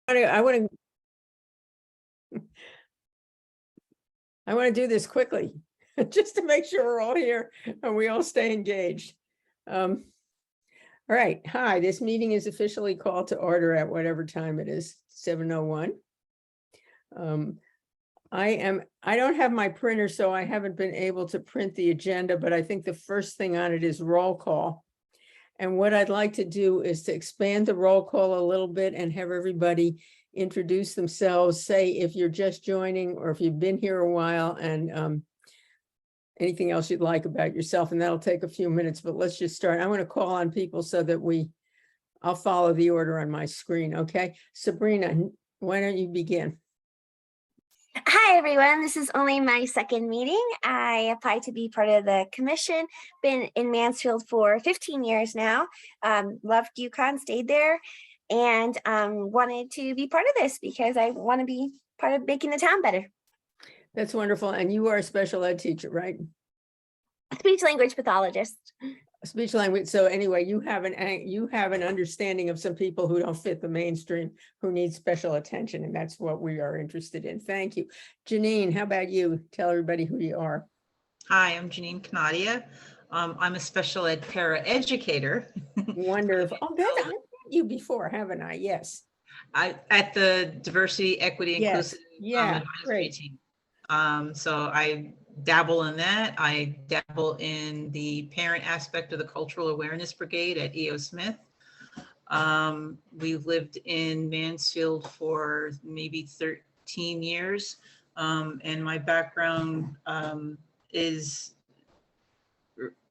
I want to do this quickly, just to make sure we're all here and we all stay engaged. All right, hi, this meeting is officially called to order at whatever time it is, 7:01. I don't have my printer, so I haven't been able to print the agenda, but I think the first thing on it is roll call. And what I'd like to do is to expand the roll call a little bit and have everybody introduce themselves, say if you're just joining or if you've been here a while, and anything else you'd like about yourself, and that'll take a few minutes, but let's just start. I want to call on people so that I'll follow the order on my screen, okay? Sabrina, why don't you begin? Hi, everyone. This is only my second meeting. I applied to be part of the commission, been in Mansfield for 15 years now. Loved UConn, stayed there, and wanted to be part of this because I want to be part of making the town better. That's wonderful. And you are a special ed teacher, right? Speech language pathologist. Speech language. So anyway, you have an understanding of some people who don't fit the mainstream, who need special attention, and that's what we are interested in. Thank you. Janine, how about you? Tell everybody who you are. Hi, I'm Janine Canadia. I'm a special ed para-educator. Wonderful. Oh, I've met you before, haven't I? Yes. At the Diversity, Equity, Yes. Inclusive Advisory Advisory team. So I dabble in that. I dabble in the parent aspect of the Cultural Awareness Brigade at E.O. Smith. We've lived in Mansfield for maybe 13 years. And my background is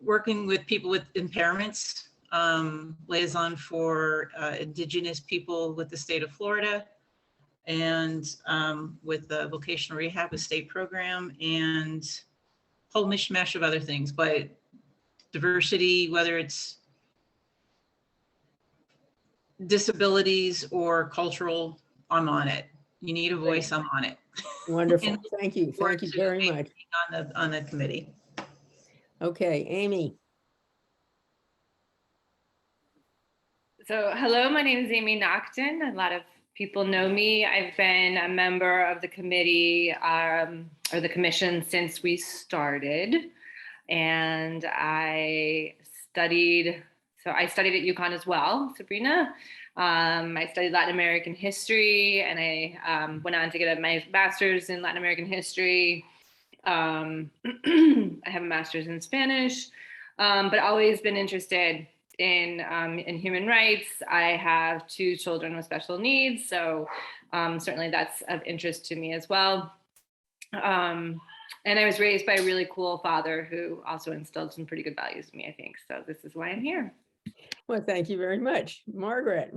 working with people with impairments, liaison for Indigenous people with the state of Florida, and with the vocational rehab estate program, and a whole mishmash of other things. But diversity, whether it's disabilities or cultural, I'm on it. You need a voice, I'm on it. Wonderful. Thank you. Thank you very much. On the committee. Okay, Amy. So hello, my name is Amy Nachton. A lot of people know me. I've been a member of the committee or the commission since we started. And I studied at UConn as well, Sabrina. I studied Latin American history, and I went on to get my master's in Latin American history. I have a master's in Spanish, but always been interested in human rights. I have 2 children with special needs, so certainly that's of interest to me as well. And I was raised by a really cool father who also instilled some pretty good values in me, I think. So this is why I'm here. Well, thank you very much. Margaret.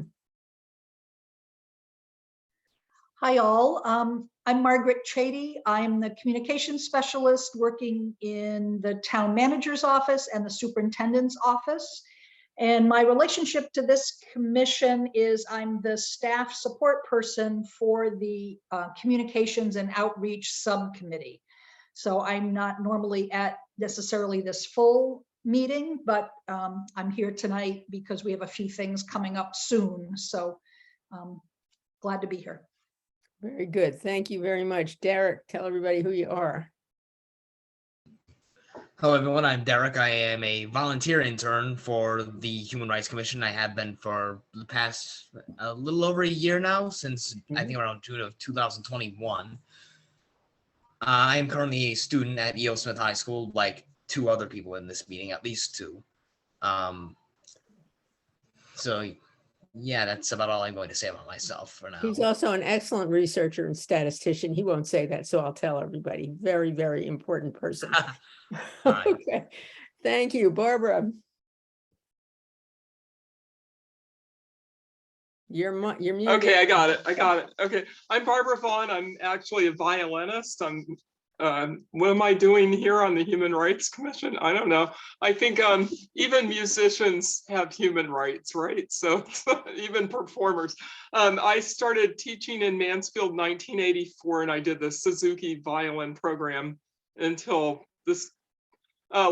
Hi, all. I'm Margaret Trady. I'm the communications specialist working in the town manager's office and the superintendent's office. And my relationship to this commission is I'm the staff support person for the communications and outreach subcommittee. So I'm not normally at necessarily this full meeting, but I'm here tonight because we have a few things coming up soon. So glad to be here. Very good. Thank you very much. Derek, tell everybody who you are. Hello, everyone. I'm Derek. I am a volunteer intern for the Human Rights Commission. I have been for the past a little over a year now, since I think around June of 2021. I am currently a student at E.O. Smith High School, like 2 other people in this meeting, at least 2. So yeah, that's about all I'm going to say about myself for now. He's also an excellent researcher and statistician. He won't say that, so I'll tell everybody. Very, very important person. Right. Okay, thank you. Barbara. You're muted. Okay, I got it. Okay, I'm Barbara Vaughn. I'm actually a violinist. What am I doing here on the Human Rights Commission? I don't know. I think even musicians have human rights, right? So even performers. I started teaching in Mansfield 1984, and I did the Suzuki violin program until this I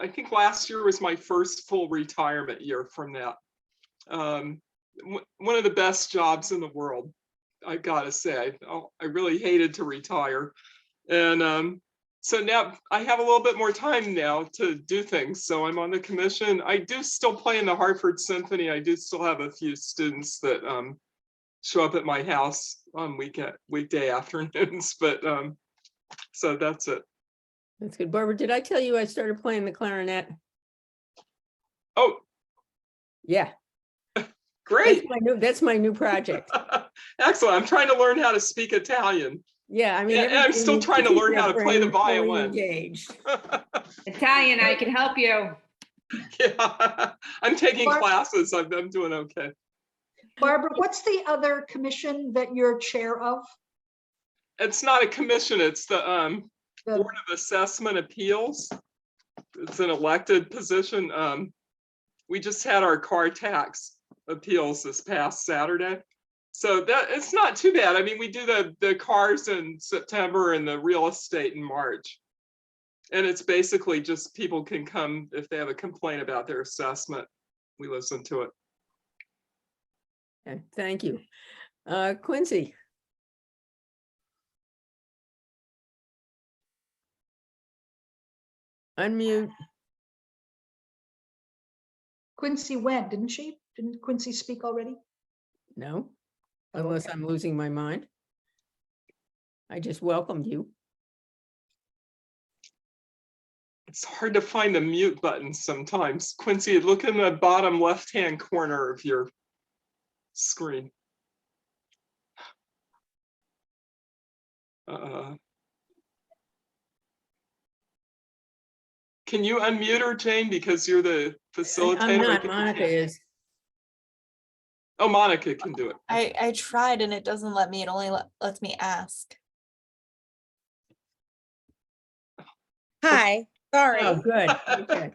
think last year was my first full retirement year from that. one of the best jobs in the world, I gotta say. I really hated to retire. And so now I have a little bit more time now to do things. So I'm on the commission. I do still play in the Hartford Symphony. I do still have a few students that show up at my house on weekday afternoons, but so that's it. That's good. Barbara, did I tell you I started playing the clarinet? Oh, Yeah, great. that's my new project. Excellent. I'm trying to learn how to speak Italian. Yeah, I mean, And I'm still trying to learn how to play the violin. Engaged. Italian, I can help you. Yeah, I'm taking Barb- classes. I'm doing okay. Barbara, what's the other commission that you're chair of? It's not a commission. It's the The- Board of Assessment Appeals. It's an elected position. We just had our car tax appeals this past Saturday. So that it's not too bad. I mean, we do the cars in September and the real estate in March. And it's basically just people can come if they have a complaint about their assessment. We listen to it. Okay, thank you. Quincy. Unmute. Quincy went, didn't she? Didn't Quincy speak already? No, Oh, unless okay. I'm losing my mind. I just welcomed you. It's hard to find the mute button sometimes. Quincy, look in the bottom left-hand corner of your screen. Can you unmute her, Jane, because you're the facilitator? I'm I not, think you Monica can. is. Oh, Monica can do it. I tried and it doesn't let me. It only lets me ask. Hi, sorry. Oh, good. Okay.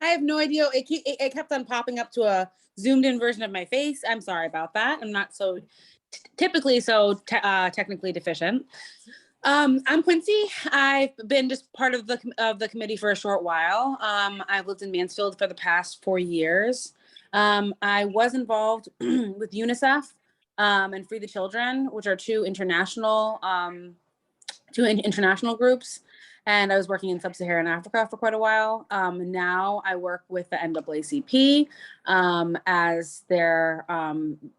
I have no idea. It kept on popping up to a zoomed in version of my face. I'm sorry about that. I'm not so typically so technically deficient. I'm Quincy. I've been just part of the committee for a short while. I've lived in Mansfield for the past 4 years. I was involved with UNICEF and Free the Children, which are two international groups. And I was working in sub-Saharan Africa for quite a while. Now I work with the NAACP as their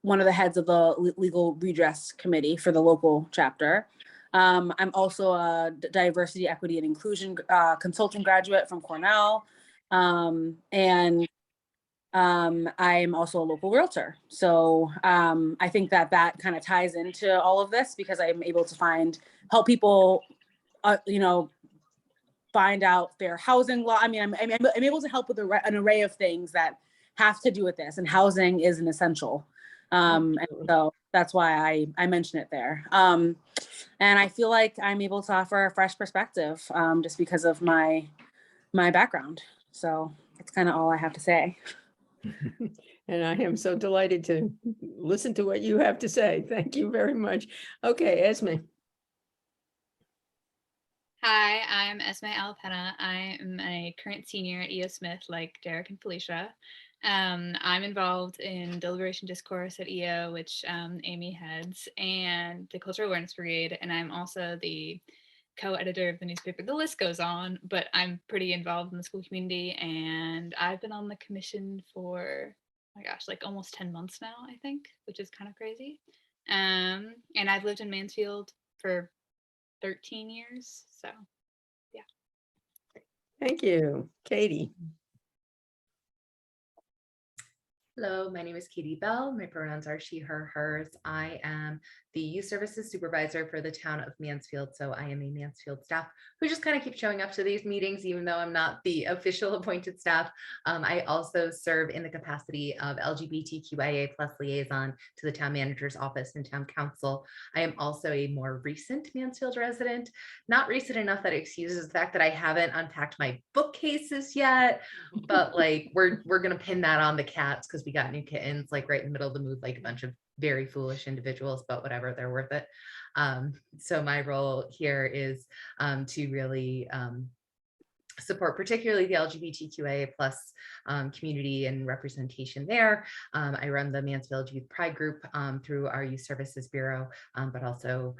one of the heads of the legal redress committee for the local chapter. I'm also a diversity, equity, and inclusion consulting graduate from Cornell. And I'm also a local realtor. So I think that kind of ties into all of this because I'm able to help people, find out fair housing law. I mean, I'm able to help with an array of things that have to do with this, and housing is an essential. And so that's why I mention it there. And I feel like I'm able to offer a fresh perspective just because of my background. So that's kind of all I have to say. And I am so delighted to listen to what you have to say. Thank you very much. Okay, Esme. Hi, I'm Esme Alapena. I am a current senior at EO Smith, like Derek and Felicia. I'm involved in deliberation discourse at EO, which Amy heads, and the Cultural Awareness Brigade, and I'm also the co-editor of the newspaper. The list goes on, but I'm pretty involved in the school community, and I've been on the commission for, oh my gosh, like almost 10 months now, I think, which is kind of crazy. And I've lived in Mansfield for 13 years. So, yeah. Thank you. Katie. Hello, my name is Katie Bell. My pronouns are she, her, hers. I am the youth services supervisor for the town of Mansfield. So I am a Mansfield staff who just kind of keeps showing up to these meetings, even though I'm not the official appointed staff. I also serve in the capacity of LGBTQIA+ liaison to the town manager's office and town council. I am also a more recent Mansfield resident, not recent enough that excuses the fact that I haven't unpacked my bookcases yet, but like we're gonna pin that on the cats because we got new kittens like right in the middle of the mood, like a bunch of very foolish individuals, but whatever, they're worth it. So my role here is to really support particularly the LGBTQIA plus community and representation there. I run the Mansfield Youth Pride Group through our Youth Services Bureau, but also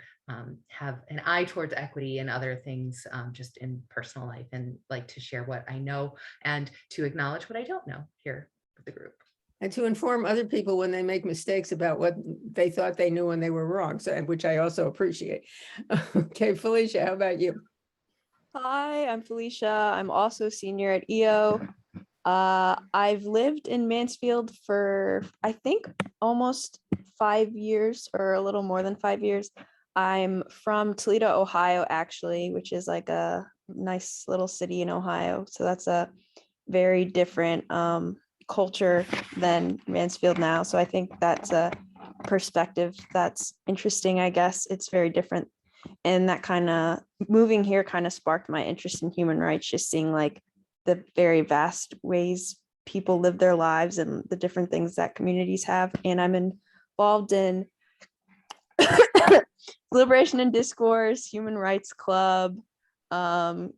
have an eye towards equity and other things just in personal life, and like to share what I know and to acknowledge what I don't know here with the group. And to inform other people when they make mistakes about what they thought they knew when they were wrong, so, which I also appreciate. Okay, Felicia, how about you? Hi, I'm Felicia. I'm also a senior at EO. I've lived in Mansfield for, I think, almost 5 years or a little more than 5 years. I'm from Toledo, Ohio, actually, which is like a nice little city in Ohio. So that's a very different culture than Mansfield now. So I think that's a perspective that's interesting, I guess. It's very different. And that kind of moving here kind of sparked my interest in human rights, just seeing like the very vast ways people live their lives and the different things that communities have. And I'm involved in Deliberation and Discourse, Human Rights Club, Cultural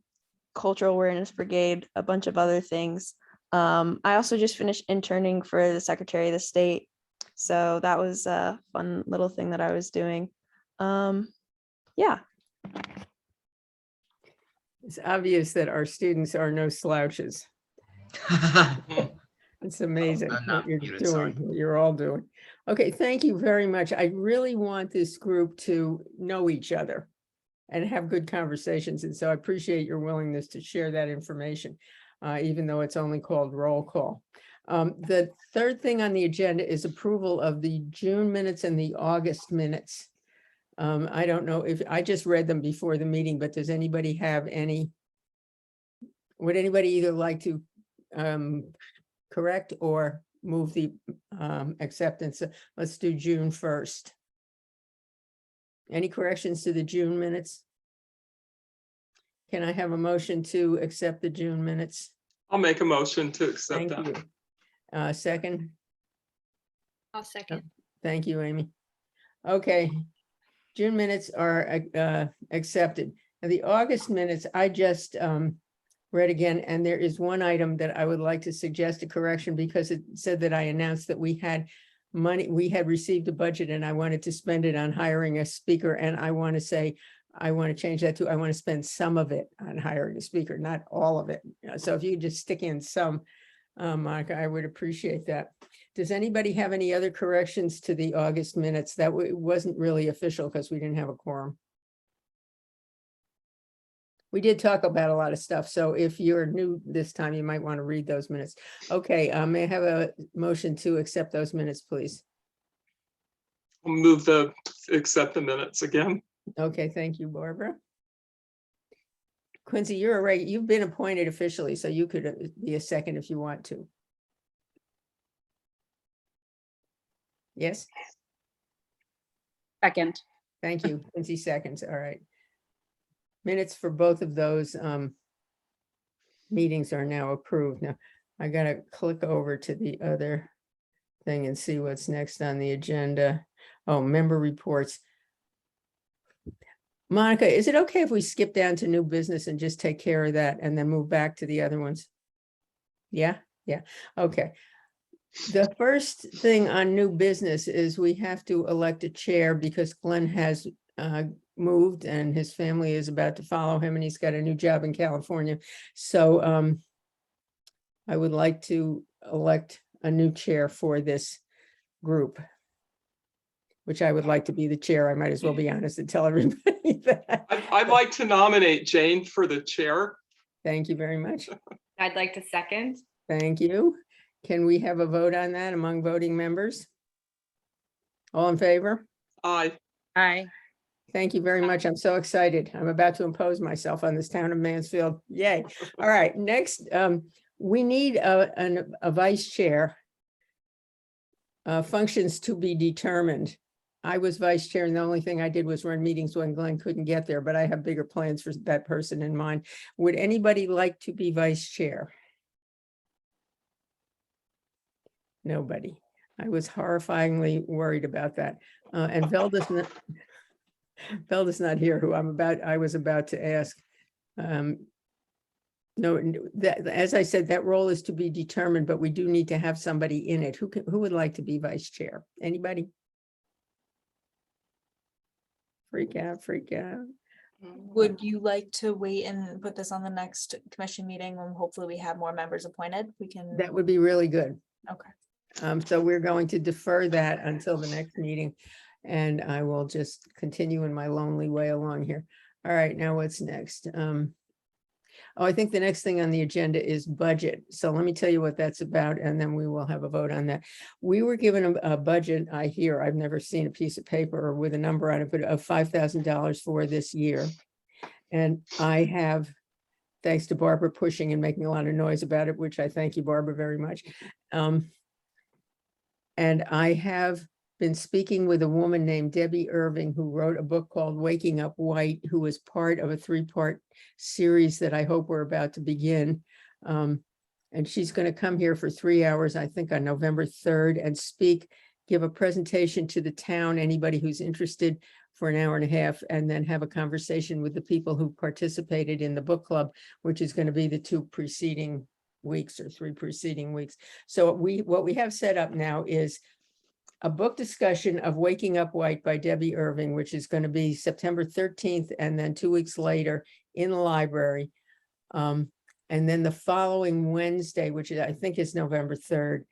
Awareness Brigade, a bunch of other things. I also just finished interning for the Secretary of the State. So that was a fun little thing that I was doing. Yeah. It's obvious that our students are no slouches. It's amazing I'm not what you're muted, sorry. doing, what you're all doing. Okay, thank you very much. I really want this group to know each other and have good conversations. And so I appreciate your willingness to share that information, even though it's only called roll call. The third thing on the agenda is approval of the June minutes and the August minutes. I don't know if I just read them before the meeting, but does anybody have any? Would anybody either like to correct or move the acceptance? Let's do June 1st. Any corrections to the June minutes? Can I have a motion to accept the June minutes? I'll make a motion to accept Thank that. you. Second. I'll second. Thank you, Amy. Okay. June minutes are accepted. And the August minutes, I just read again, and there is one item that I would like to suggest a correction, because it said that I announced that we had money, we had received a budget and I wanted to spend it on hiring a speaker. And I want to say, I want to change that to, I want to spend some of it on hiring a speaker, not all of it. So if you could just stick in some, Monica, I would appreciate that. Does anybody have any other corrections to the August minutes? That wasn't really official because we didn't have a quorum. We did talk about a lot of stuff. So if you're new this time, you might want to read those minutes. Okay, may I have a motion to accept those minutes, please? I'll move the accept the minutes again. Okay, thank you, Barbara. Quincy, you've been appointed officially, so you could be a second if you want to. Yes, Second. thank you. Quincy seconds. All right. Minutes for both of those meetings are now approved. Now, I gotta click over to the other thing and see what's next on the agenda. Oh, member reports. Monica, is it okay if we skip down to new business and just take care of that and then move back to the other ones? Yeah, okay. The first thing on new business is we have to elect a chair because Glenn has moved and his family is about to follow him and he's got a new job in California. So I would like to elect a new chair for this group, which I would like to be the chair. I might as well be honest and tell everybody that. I'd like to nominate Jane for the chair. Thank you very much. I'd like to second. Thank you. Can we have a vote on that among voting members? All in favor? Aye. Aye. Thank you very much. I'm so excited. I'm about to impose myself on this town of Mansfield. Yay. All right, next, we need a vice chair. Functions to be determined. I was vice chair and the only thing I did was run meetings when Glenn couldn't get there, but I have bigger plans for that person in mind. Would anybody like to be vice chair? Nobody. I was horrifyingly worried about that. And Velda's not here, who I was about to ask. No, that, as I said, that role is to be determined, but we do need to have somebody in it. Who would like to be vice chair? Anybody? Freak out, freak out. Would you like to wait and put this on the next commission meeting when hopefully we have more members appointed? We can. That would be really good. Okay. So we're going to defer that until the next meeting. And I will just continue in my lonely way along here. All right, now what's next? Oh, I think the next thing on the agenda is budget. So let me tell you what that's about, and then we will have a vote on that. We were given a budget, I've never seen a piece of paper with a number on it, but of $5,000 for this year. And I have, thanks to Barbara pushing and making a lot of noise about it, which I thank you, Barbara, very much. And I have been speaking with a woman named Debbie Irving, who wrote a book called Waking Up White, who was part of a 3-part series that I hope we're about to begin. And she's going to come here for 3 hours, I think on November 3rd, and give a presentation to the town, anybody who's interested, for an hour and a half, and then have a conversation with the people who participated in the book club, which is going to be the 2 preceding weeks or 3 preceding weeks. So what we have set up now is a book discussion of Waking Up White by Debbie Irving, which is going to be September 13th, and then 2 weeks later in the library. And then the following Wednesday, which I think is November 3rd,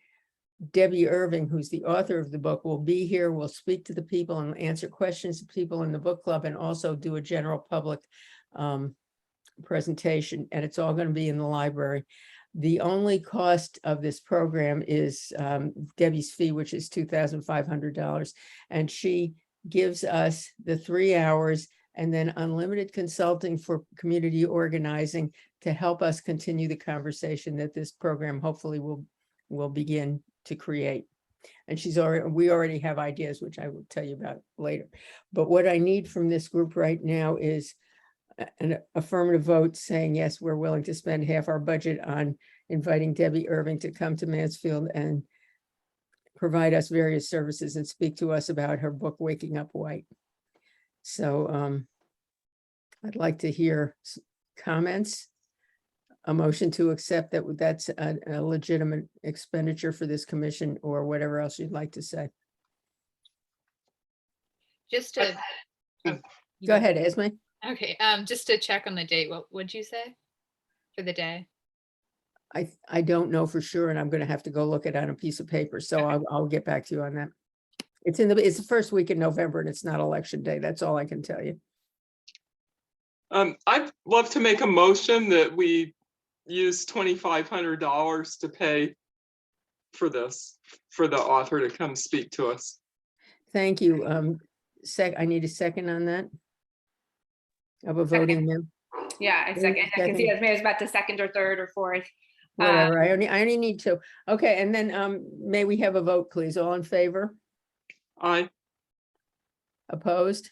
Debbie Irving, who's the author of the book, will be here, will speak to the people and answer questions to people in the book club, and also do a general public presentation. And it's all going to be in the library. The only cost of this program is Debbie's fee, which is $2,500. And she gives us the 3 hours and then unlimited consulting for community organizing to help us continue the conversation that this program hopefully will begin to create. And we already have ideas, which I will tell you about later. But what I need from this group right now is an affirmative vote saying, yes, we're willing to spend half our budget on inviting Debbie Irving to come to Mansfield and provide us various services and speak to us about her book, Waking Up White. So I'd like to hear comments, a motion to accept that's a legitimate expenditure for this commission, or whatever else you'd like to say. Just to. Go ahead, Esme. Okay, just to check on the date, what would you say for the day? I don't know for sure, and I'm going to have to go look it on a piece of paper. So Okay. I'll get back to you on that. It's the first week in November, and it's not election day. That's all I can tell you. I'd love to make a motion that we use $2,500 to pay for this, for the author to come speak to us. Thank you. I need a second on that. Of a voting member. Yeah, I second. I can see as Mayor's about to second or third or fourth. Whatever. I only need 2. Okay, and then may we have a vote, please? All in favor? Aye. Opposed?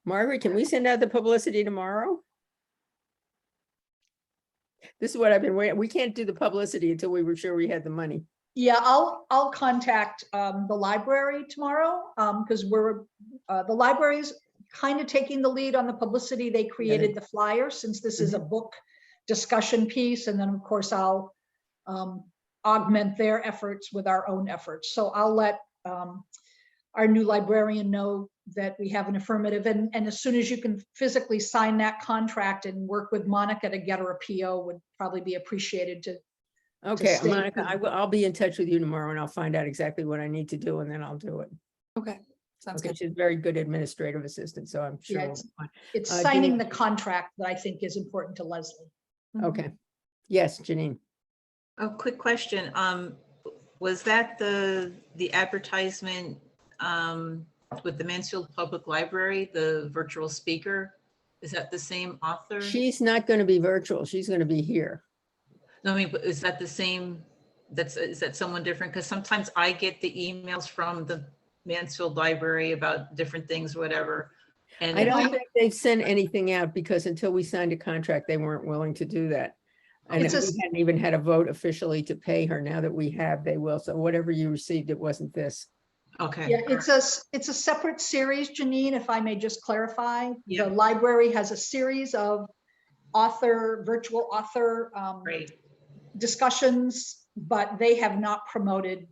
Margaret, can we send out the publicity tomorrow? This is what I've been waiting. We can't do the publicity until we were sure we had the money. Yeah, I'll contact the library tomorrow, because the library's kind of taking the lead on the publicity. They created the flyer, since this is a book discussion piece, and then of course I'll augment their efforts with our own efforts. So I'll let our new librarian know that we have an affirmative, and as soon as you can physically sign that contract and work with Monica to get her a PO would probably be appreciated to. Okay, stay Monica, tuned. I'll be in touch with you tomorrow, and I'll find out exactly what I need to do, and then I'll do it. Okay, sounds Okay, good. she's a very good administrative assistant, so I'm sure. Yeah, we'll be fine. It's Janine- signing the contract that I think is important to Leslie. Okay. Yes, Janine. A quick question. Was that the advertisement with the Mansfield Public Library, the virtual speaker? Is that the same author? She's not going to be virtual. She's going to be here. No, I mean, but is that the same? Is that someone different? Because sometimes I get the emails from the Mansfield Library about different things, whatever. And I don't think they've sent anything out, because until we signed a contract, they weren't willing to do that. And we hadn't even had a vote officially to pay her. Now that we have, they will. So whatever you received, it wasn't this. Okay. Yeah, it's a separate series, Janine, if I may just clarify. Yeah. The library has a series of virtual author Great. discussions, but they have not promoted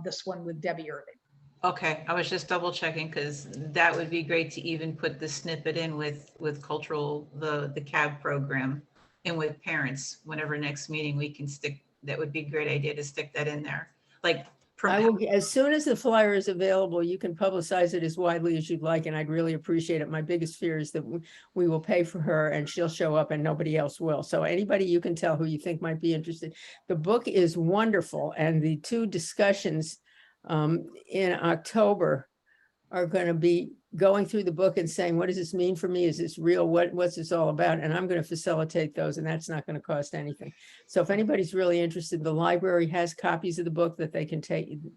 this one with Debbie Irving. Okay, I was just double checking because that would be great to even put the snippet in with cultural, the CAB program and with parents, whenever next meeting we can stick, that would be a great idea to stick that in there. Like, I will, as soon as the flyer is available, you can publicize it as widely as you'd like, and I'd really appreciate it. My biggest fear is that we will pay for her and she'll show up and nobody else will. So anybody you can tell who you think might be interested. The book is wonderful, and the two discussions in October are going to be going through the book and saying, what does this mean for me? Is this real? What's this all about? And I'm going to facilitate those, and that's not going to cost anything. So if anybody's really interested, the library has copies of the book that they can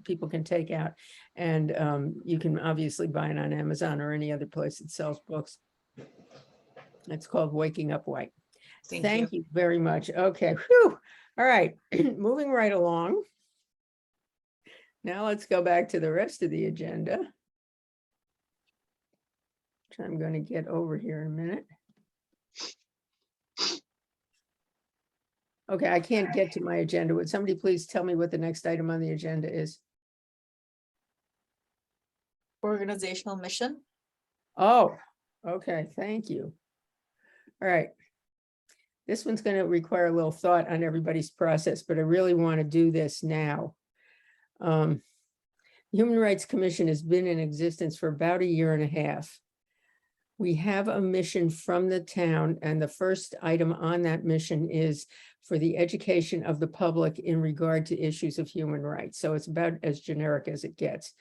people can take out. And you can obviously buy it on Amazon or any other place that sells books. It's called Waking Up White. Thank you very much. Okay. Whew. All right. Moving right along. Now let's go back to the rest of the agenda. Which I'm going to get over here in a minute. Okay, I can't get to my agenda. Would somebody please tell me what the next item on the agenda is? Organizational mission. Oh, okay, thank you. All right. This one's going to require a little thought on everybody's process, but I really want to do this now. Human Rights Commission has been in existence for about 1.5 years. We have a mission from the town, and the first item on that mission is for the education of the public in regard to issues of human rights. So it's about as generic as it gets.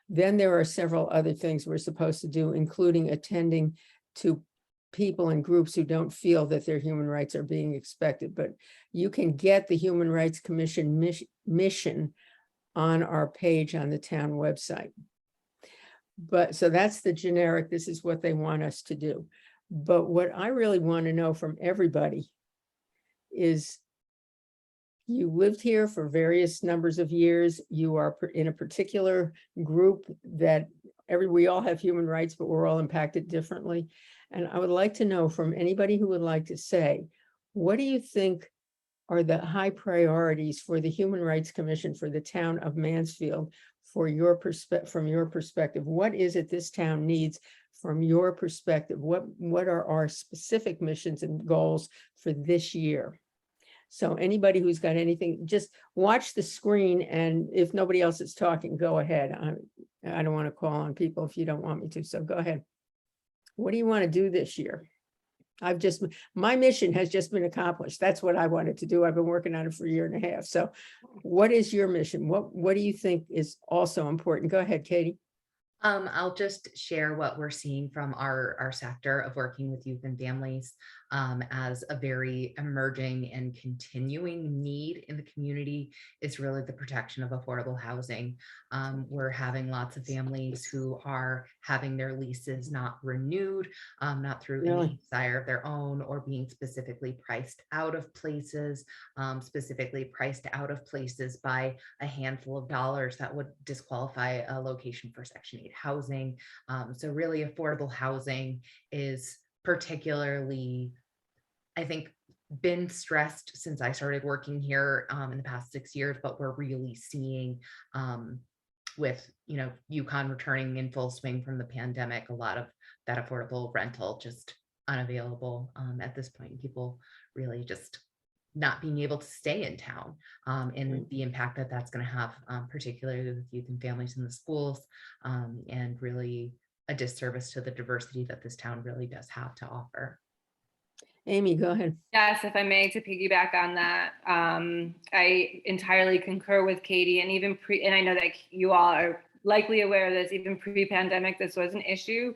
Then there are several other things we're supposed to do, including attending to people and groups who don't feel that their human rights are being expected. But you can get the Human Rights Commission mission on our page on the town website. But so that's the generic, this is what they want us to do. But what I really want to know from everybody is, you lived here for various numbers of years, you are in a particular group that we all have human rights, but we're all impacted differently. And I would like to know from anybody who would like to say, what do you think are the high priorities for the Human Rights Commission for the town of Mansfield from your perspective? What is it this town needs from your perspective? What are our specific missions and goals for this year? So anybody who's got anything, just watch the screen, and if nobody else is talking, go ahead. I don't want to call on people if you don't want me to, so go ahead. What do you want to do this year? My mission has just been accomplished. That's what I wanted to do. I've been working on it for 1.5 years. So what is your mission? What do you think is also important? Go ahead, Katie. I'll just share what we're seeing from our sector of working with youth and families as a very emerging and continuing need in the community is really the protection of affordable housing. We're having lots of families who are having their leases not renewed, not through any desire of their own, or being specifically priced out of places, by a handful of dollars that would disqualify a location for Section 8 housing. So really affordable housing is particularly, I think, been stressed since I started working here in the past 6 years, but we're really seeing with, UConn returning in full swing from the pandemic, a lot of that affordable rental just unavailable at this point. People really just not being able to stay in town, and the impact that that's going to have, particularly with youth and families in the schools, and really a disservice to the diversity that this town really does have to offer. Amy, go ahead. Yes, if I may, to piggyback on that, I entirely concur with Katie, and even and I know that you all are likely aware of this, even pre-pandemic, this was an issue.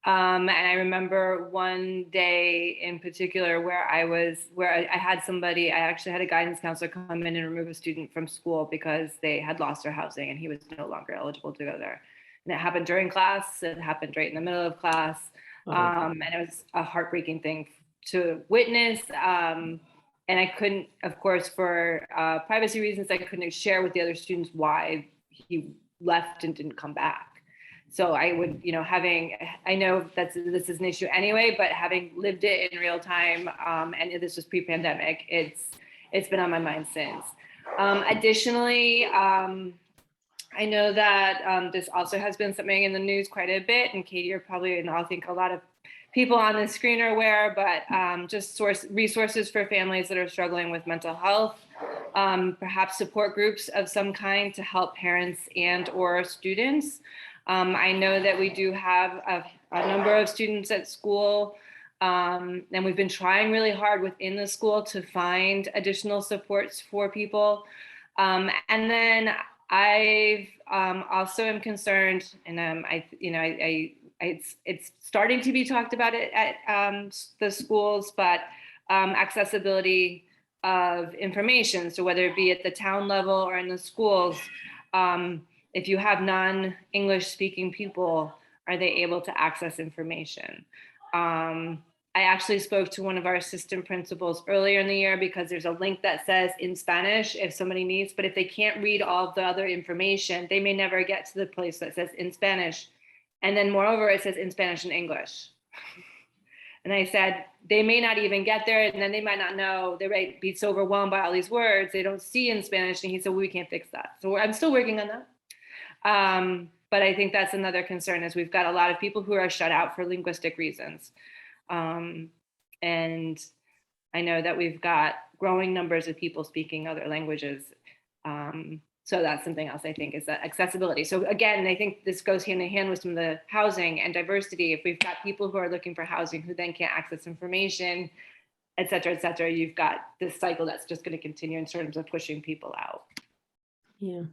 And I remember one day in particular where I had somebody, I actually had a guidance counselor come in and remove a student from school because they had lost their housing and he was no longer eligible to go there. And it happened during class, it happened right in the middle of class. And it was a heartbreaking thing to witness. And I couldn't, of course, for privacy reasons, I couldn't share with the other students why he left and didn't come back. So I would, I know this is an issue anyway, but having lived it in real time, and this was pre-pandemic, it's been on my mind since. Additionally, I know that this also has been something in the news quite a bit, and Katie, you're probably, and I think a lot of people on the screen are aware, but just resources for families that are struggling with mental health, perhaps support groups of some kind to help parents and or students. I know that we do have a number of students at school, and we've been trying really hard within the school to find additional supports for people. And then I also am concerned, and it's starting to be talked about it at the schools, but accessibility of information. So whether it be at the town level or in the schools, if you have non-English speaking people, are they able to access information? I actually spoke to one of our assistant principals earlier in the year because there's a link that says in Spanish if somebody needs, but if they can't read all of the other information, they may never get to the place that says in Spanish. And then moreover, it says in Spanish and English. And I said, they may not even get there, and then they might not know, they might be so overwhelmed by all these words, they don't see in Spanish. And he said, well, we can't fix that. So I'm still working on that. But I think that's another concern, is we've got a lot of people who are shut out for linguistic reasons. And I know that we've got growing numbers of people speaking other languages. So that's something else I think is that accessibility. So again, I think this goes hand in hand with some of the housing and diversity. If we've got people who are looking for housing who then can't access information, et cetera, you've got this cycle that's just going to continue in terms of pushing people out. Yeah.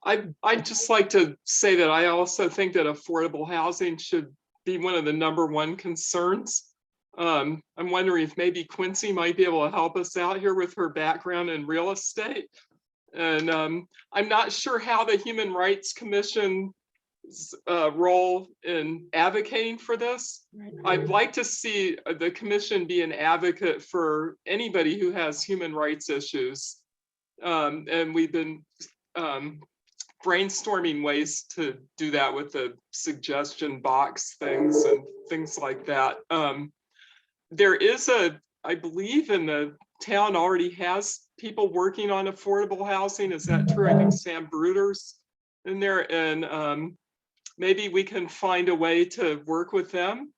I'd just like to say that I also think that affordable housing should be one of the #1 concerns. I'm wondering if maybe Quincy might be able to help us out here with her background in real estate. And I'm not sure how the Human Rights Commission's role in advocating for this. I'd like to see the commission be an advocate for anybody who has human rights issues. And we've been brainstorming ways to do that with the suggestion box things and things like that. There is I believe in the town already has people working on affordable housing. Is that true? I think Sam Bruder's in there, and maybe we can find a way to work with them.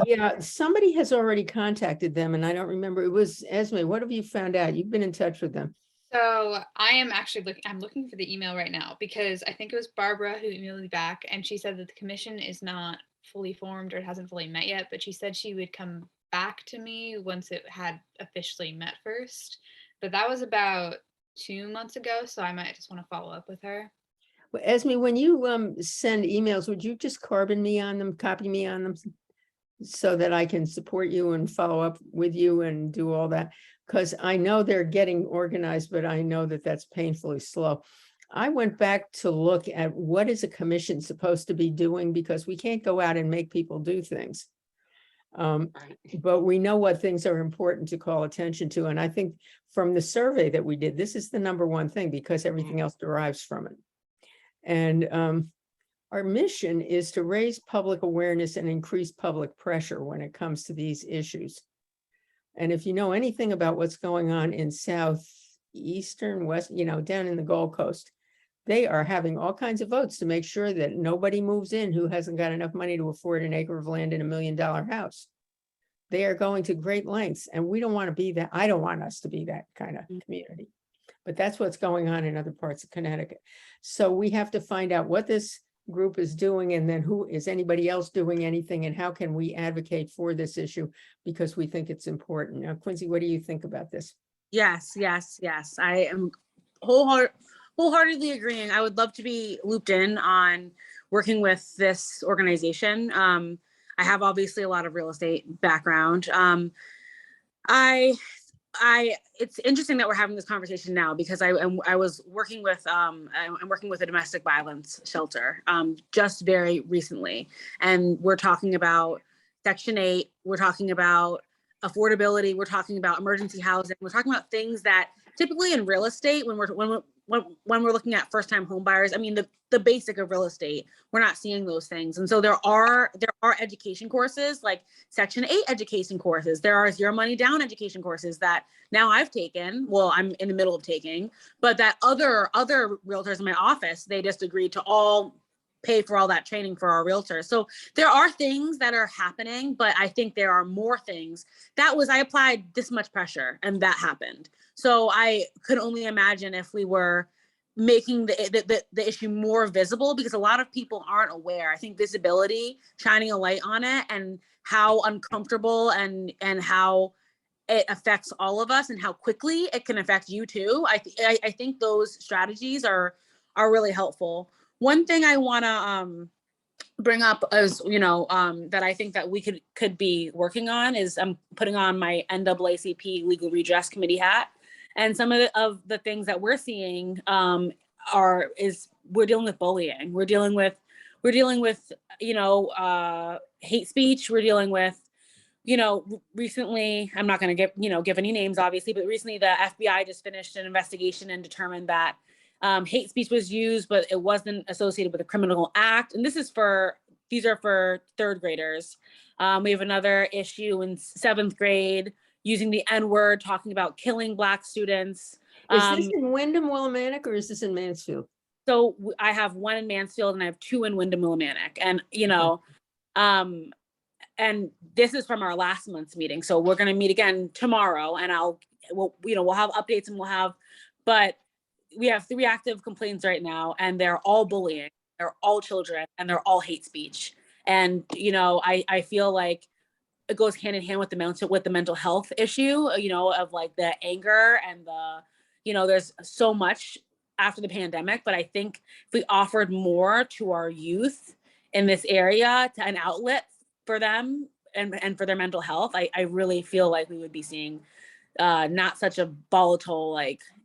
Yeah, somebody has already contacted them, and I don't remember. It was Esme. What have you found out? You've been in touch with them. So I am actually I'm looking for the email right now, because I think it was Barbara who emailed me back, and she said that the commission is not fully formed, or it hasn't fully met yet, but she said she would come back to me once it had officially met first. But that was about 2 months ago, so I might just want to follow up with her. Well, Esme, when you send emails, would you just copy me on them, so that I can support you and follow up with you and do all that? Because I know they're getting organized, but I know that that's painfully slow. I went back to look at what is a commission supposed to be doing, because we can't go out and make people do things. But we know what things are important to call attention to. And I think from the survey that we did, this is the #1 thing, because everything else derives from it. And our mission is to raise public awareness and increase public pressure when it comes to these issues. And if you know anything about what's going on in southeastern West, down in the Gold Coast, they are having all kinds of votes to make sure that nobody moves in who hasn't got enough money to afford an acre of land in $1 million house. They are going to great lengths, and we don't want to be that. I don't want us to be that kind of community, but that's what's going on in other parts of Connecticut. So we have to find out what this group is doing, and then who is anybody else doing anything, and how can we advocate for this issue, because we think it's important. Now, Quincy, what do you think about this? Yes. I am wholeheartedly agreeing. I would love to be looped in on working with this organization. I have obviously a lot of real estate background. It's interesting that we're having this conversation now, because I was working with I'm working with a domestic violence shelter just very recently, and we're talking about Section 8, we're talking about affordability, we're talking about emergency housing, we're talking about things that typically in real estate, when when we're looking at first time home buyers, I mean, the basic of real estate, we're not seeing those things. And so there are education courses, like Section 8 education courses. There are zero money down education courses that now I've taken, well, I'm in the middle of taking, but that other realtors in my office, they just agreed to all pay for all that training for our realtors. So there are things that are happening, but I think there are more things. I applied this much pressure and that happened. So I could only imagine if we were making the issue more visible, because a lot of people aren't aware. I think visibility, shining a light on it, and how uncomfortable and how it affects all of us and how quickly it can affect you too. I think those strategies are really helpful. One thing I want to bring up is, that I think that we could be working on is I'm putting on my NAACP Legal Redress Committee hat. And some of the things that we're seeing we're dealing with bullying. We're dealing with hate speech. We're dealing with, recently, I'm not going to give any names, obviously, but recently the FBI just finished an investigation and determined that hate speech was used, but it wasn't associated with a criminal act. And these are for third graders. We have another issue in 7th grade using the N-word, talking about killing Black students. Is this in Wyndham, Willimantic, or is this in Mansfield? So I have one in Mansfield and I have 2 in Wyndham, Willimantic. And, and this is from our last month's meeting. So we're going to meet again tomorrow, and we'll have updates, and but we have 3 active complaints right now, and they're all bullying. They're all children, and they're all hate speech. And, I feel like it goes hand in hand with the mental health issue, of like the anger and there's so much after the pandemic, but I think if we offered more to our youth in this area, to an outlet for them and for their mental health, I really feel like we would be seeing not such a volatile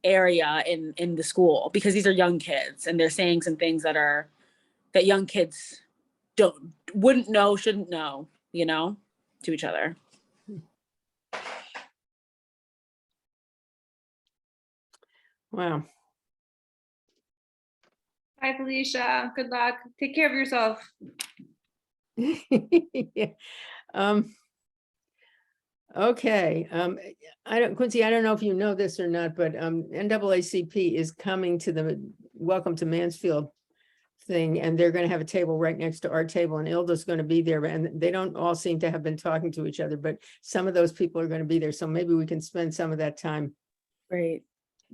area in the school, because these are young kids and they're saying some things that young kids wouldn't know, shouldn't know, to each other. Wow. Bye, Felicia. Good luck. Take care of yourself. Yeah. Okay. Quincy, I don't know if you know this or not, but NAACP is coming to the Welcome to Mansfield thing, and they're going to have a table right next to our table, and Ilda's going to be there, and they don't all seem to have been talking to each other, but some of those people are going to be there. So maybe we can spend some of that time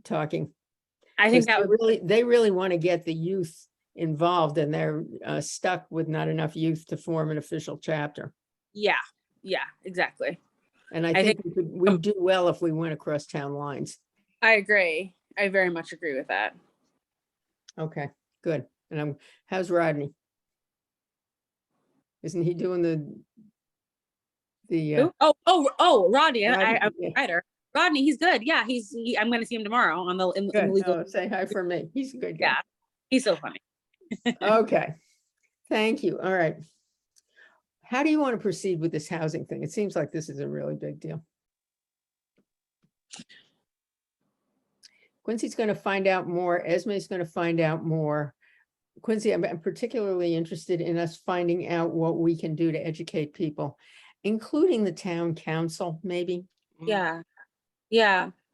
talking. I think that they really want to get the youth involved, and they're stuck with not enough youth to form an official chapter. Yeah, exactly. And I think we'd do well if we went across town lines. I agree. I very much agree with that. Okay, good. And how's Rodney? Isn't he doing the Rodney, Rodney, I'm a writer. Rodney, he's good. Yeah, I'm going to see him tomorrow in the legal. Oh, say hi for me. He's a good guy. Yeah, he's so funny. Okay, thank you. All right. How do you want to proceed with this housing thing? It seems like this is a really big deal. Quincy's going to find out more. Esme's going to find out more. Quincy, I'm particularly interested in us finding out what we can do to educate people, including the town council, maybe. Yeah,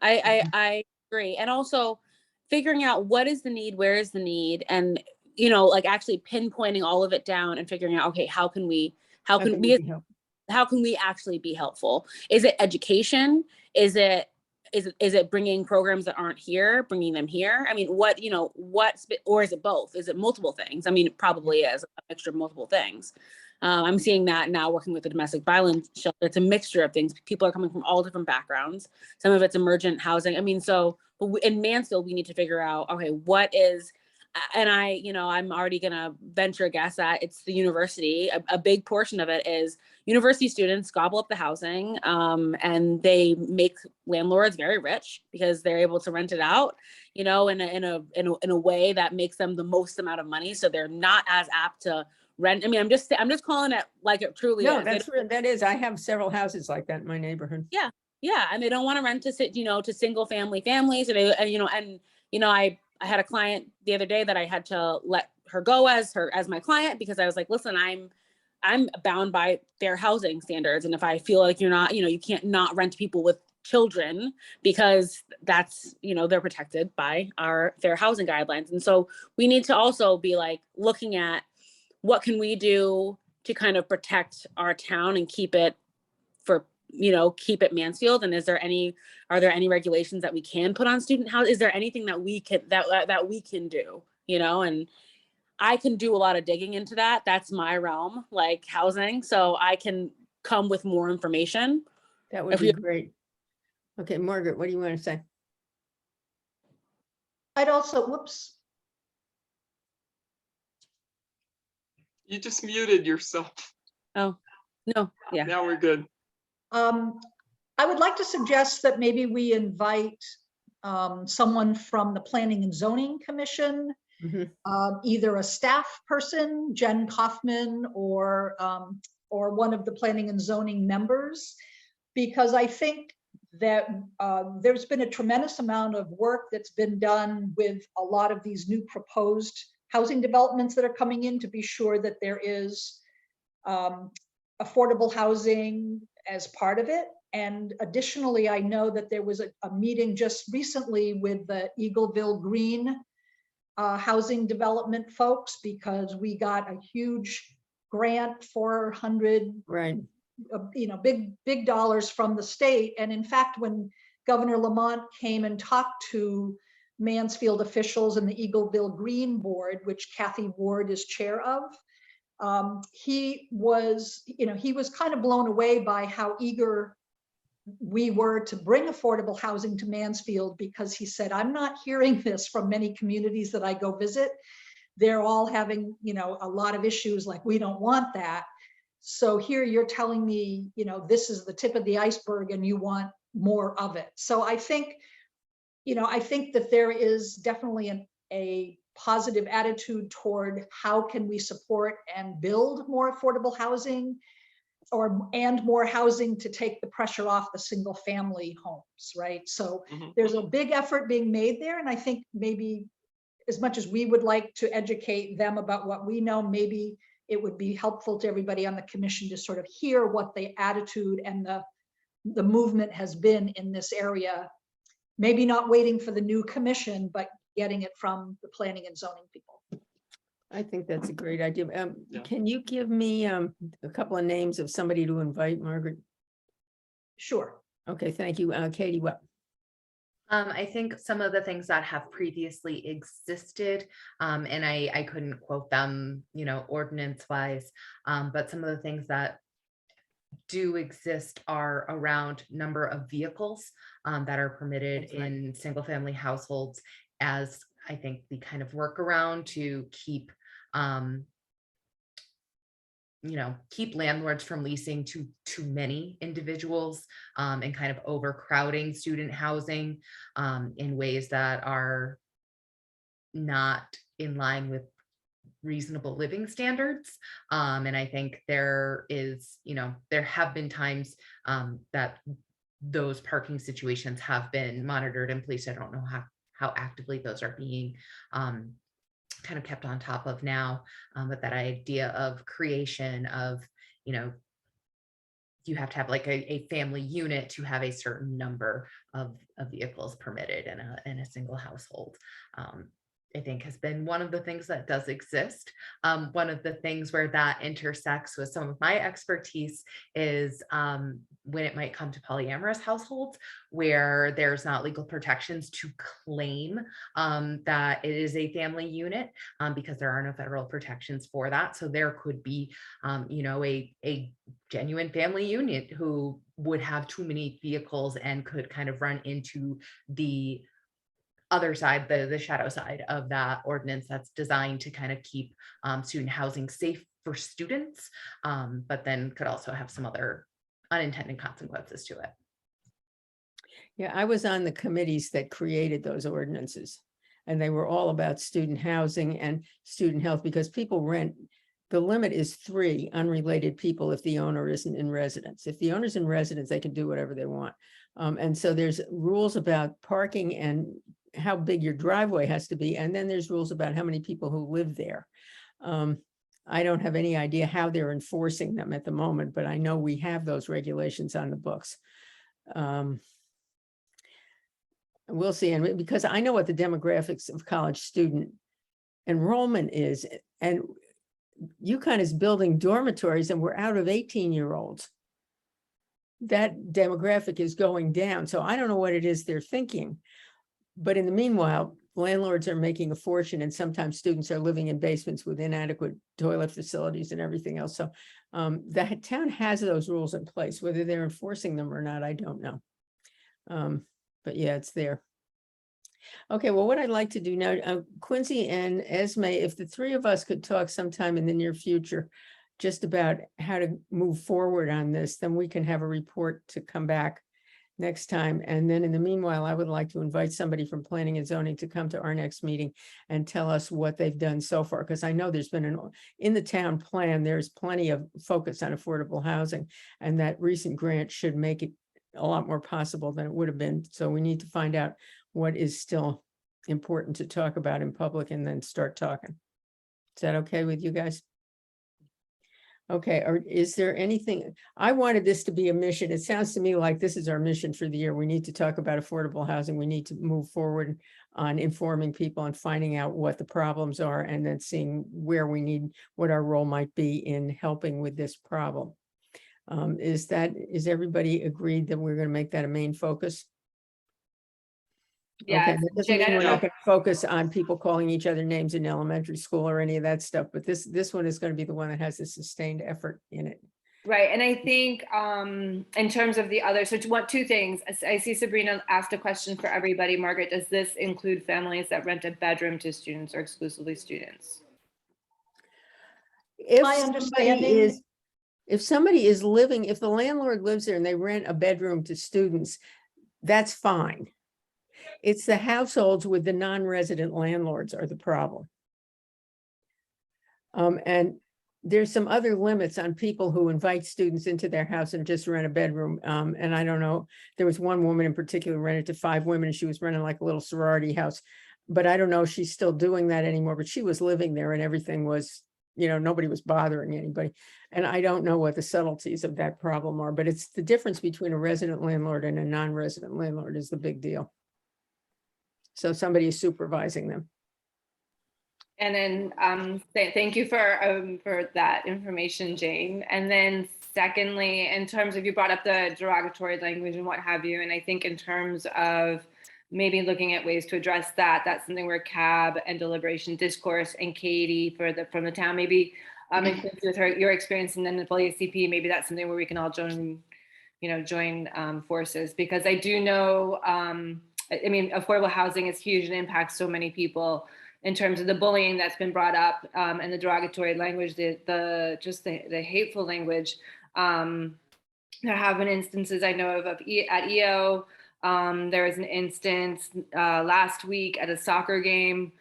I agree. And also figuring out what is the need, where is the need, and actually pinpointing all of it down and figuring out, okay, how can we actually be helpful? Is it education? Is it bringing programs that aren't here, bringing them here? I mean, or is it both? Is it multiple things? I mean, it probably is a mixture of multiple things. I'm seeing that now working with the domestic violence shelter. It's a mixture of things. People are coming from all different backgrounds. Some of it's emergent housing. I mean, so in Mansfield, we need to figure out, okay, what is, and I'm already going to venture a guess at it's the university. A big portion of it is university students gobble up the housing, and they make landlords very rich because they're able to rent it out, in a way that makes them the most amount of money. So they're not as apt to rent. I mean, I'm just calling it like it truly is. That is. I have several houses like that in my neighborhood. Yeah. And they don't want to rent to single family families, or I had a client the other day that I had to let her go as my client, because I was like, listen, I'm bound by fair housing standards. And if I feel like you're not, you can't not rent to people with children, because that's, they're protected by our fair housing guidelines. And so we need to also be like looking at what can we do to kind of protect our town and keep it Mansfield. And are there any regulations that we can put on student housing? Is there anything that we can, that we can do, and I can do a lot of digging into that. That's my realm, like housing. So I can come with more information. That would be great. Okay, Margaret, what do you want to say? I'd also, whoops. You just muted yourself. Oh, no, yeah. Now we're good. I would like to suggest that maybe we invite someone from the Planning and Zoning Commission, either a staff person, Jen Kaufman, or one of the Planning and Zoning members, because I think that there's been a tremendous amount of work that's been done with a lot of these new proposed housing developments that are coming in, to be sure that there is affordable housing as part of it. And additionally, I know that there was a meeting just recently with the Eagleville Green housing development folks, because we got a huge grant, 400, right, big dollars from the state. And in fact, when Governor Lamont came and talked to Mansfield officials and the Eagleville Green Board, which Kathy Ward is chair of, he was kind of blown away by how eager we were to bring affordable housing to Mansfield, because he said, I'm not hearing this from many communities that I go visit. They're all having, a lot of issues, like, we don't want that. So here you're telling me, this is the tip of the iceberg and you want more of it. So I think that there is definitely a positive attitude toward how can we support and build more affordable housing, and more housing to take the pressure off the single family homes, right? So there's a big effort being made there. And I think maybe as much as we would like to educate them about what we know, maybe it would be helpful to everybody on the commission to sort of hear what the attitude and the movement has been in this area. Maybe not waiting for the new commission, but getting it from the planning and zoning people. I think that's a great idea. Can you give me a couple of names of somebody to invite, Margaret? Sure. Okay, thank you. Katie, what? I think some of the things that have previously existed, and I couldn't quote them, ordinance wise, but some of the things that do exist are around number of vehicles that are permitted in single family households, as I think the kind of workaround to keep keep landlords from leasing to too many individuals and kind of overcrowding student housing in ways that are not in line with reasonable living standards. And I think there is, there have been times that those parking situations have been monitored and policed. I don't know how actively those are being kind of kept on top of now, but that idea of creation of, you have to have like a family unit to have a certain number of vehicles permitted in a single household. I think has been one of the things that does exist. One of the things where that intersects with some of my expertise is when it might come to polyamorous households, where there's not legal protections to claim that it is a family unit because there are no federal protections for that. So there could be, a genuine family unit who would have too many vehicles and could kind of run into the other side, the shadow side of that ordinance that's designed to kind of keep student housing safe for students, but then could also have some other unintended consequences to it. Yeah, I was on the committees that created those ordinances, and they were all about student housing and student health, because people rent. The limit is 3 unrelated people if the owner isn't in residence. If the owner's in residence, they can do whatever they want. And so there's rules about parking and how big your driveway has to be. And then there's rules about how many people who live there. I don't have any idea how they're enforcing them at the moment, but I know we have those regulations on the books. We'll see. And because I know what the demographics of college student enrollment is, and UConn is building dormitories and we're out of 18-year-olds. That demographic is going down. So I don't know what it is they're thinking. But in the meanwhile, landlords are making a fortune and sometimes students are living in basements with inadequate toilet facilities and everything else. So that town has those rules in place. Whether they're enforcing them or not, I don't know. But yeah, it's there. Okay, well, what I'd like to do now, Quincy and Esme, if the three of us could talk sometime in the near future just about how to move forward on this, then we can have a report to come back next time. And then in the meanwhile, I would like to invite somebody from planning and zoning to come to our next meeting and tell us what they've done so far. Because I know there's been in the town plan, there's plenty of focus on affordable housing, and that recent grant should make it a lot more possible than it would have been. So we need to find out what is still important to talk about in public and then start talking. Is that okay with you guys? Okay, or is there anything, I wanted this to be a mission. It sounds to me like this is our mission for the year. We need to talk about affordable housing. We need to move forward on informing people and finding out what the problems are and then seeing where we need, what our role might be in helping with this problem. Is everybody agreed that we're going to make that a main focus? Yeah, Okay, that doesn't Jake, I mean don't we're know. not going to focus on people calling each other names in elementary school or any of that stuff, but this one is going to be the one that has a sustained effort in it. Right, and I think in terms of the other, so two things. I see Sabrina asked a question for everybody. Margaret, does this include families that rent a bedroom to students or exclusively students? If My understanding if somebody is living, if the landlord lives there and they rent a bedroom to students, that's fine. It's the households with the non-resident landlords are the problem. And there's some other limits on people who invite students into their house and just rent a bedroom. And I don't know, there was one woman in particular rented to 5 women and she was renting like a little sorority house. But I don't know if she's still doing that anymore, but she was living there and everything was, nobody was bothering anybody. And I don't know what the subtleties of that problem are, but it's the difference between a resident landlord and a non-resident landlord is the big deal. So somebody is supervising them. And then thank you for that information, Jane. And then secondly, in terms of, you brought up the derogatory language and what have you, and I think in terms of maybe looking at ways to address that, that's something where CAB and deliberation discourse and Katie from the town, maybe with your experience in the NAACP, maybe that's something where we can all join forces, because I do know, I mean, affordable housing is huge and impacts so many people in terms of the bullying that's been brought up and the derogatory language, the hateful language. There have been instances I know of at EO. There was an instance last week at a soccer game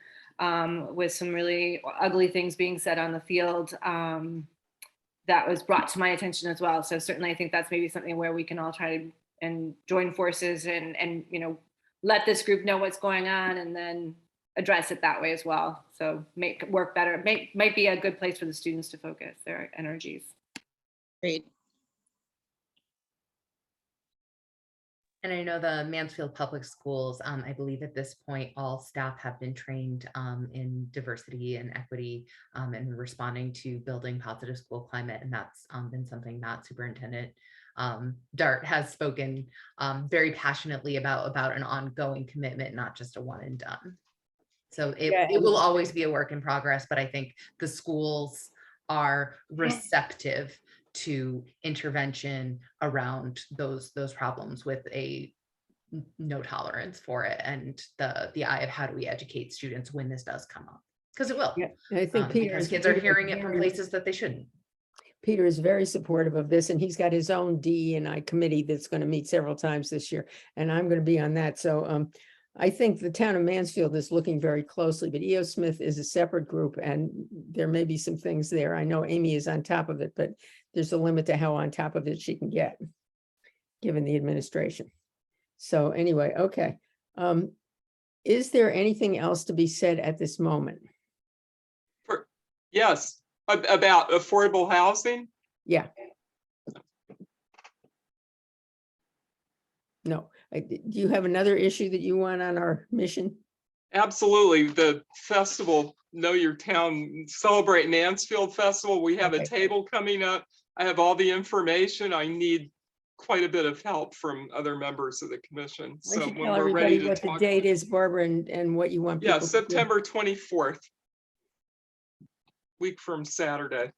with some really ugly things being said on the field that was brought to my attention as well. So certainly I think that's maybe something where we can all try to and join forces and let this group know what's going on and then address it that way as well. So make it work better. Might be a good place for the students to focus their energies. Great. And I know the Mansfield Public Schools, I believe at this point, all staff have been trained in diversity and equity and responding to building positive school climate. And that's been something that Superintendent Dart has spoken very passionately about an ongoing commitment, not just a one and done. So it will always be a work in progress, but I think the schools are receptive to intervention around those problems with a no tolerance for it and the eye of how do we educate students when this does come up, because it will. Yeah, I think because kids are hearing it from places that they shouldn't. Peter is very supportive of this, and he's got his own DE&I committee that's going to meet several times this year, and I'm going to be on that. So I think the town of Mansfield is looking very closely, but E.O. Smith is a separate group, and there may be some things there. I know Amy is on top of it, but there's a limit to how on top of it she can get, given the administration. So anyway, okay. Is there anything else to be said at this moment? Yes, about affordable housing. Yeah. No. Do you have another issue that you want on our mission? Absolutely. The festival, Know Your Town, Celebrate Mansfield Festival. We have a Okay. table coming up. I have all the information. I need quite a bit of help from other members of the commission. Why So don't you when tell we're ready everybody to what the talk, date is, Barbara, and what you want yeah, people to do? September 24th, week from Saturday.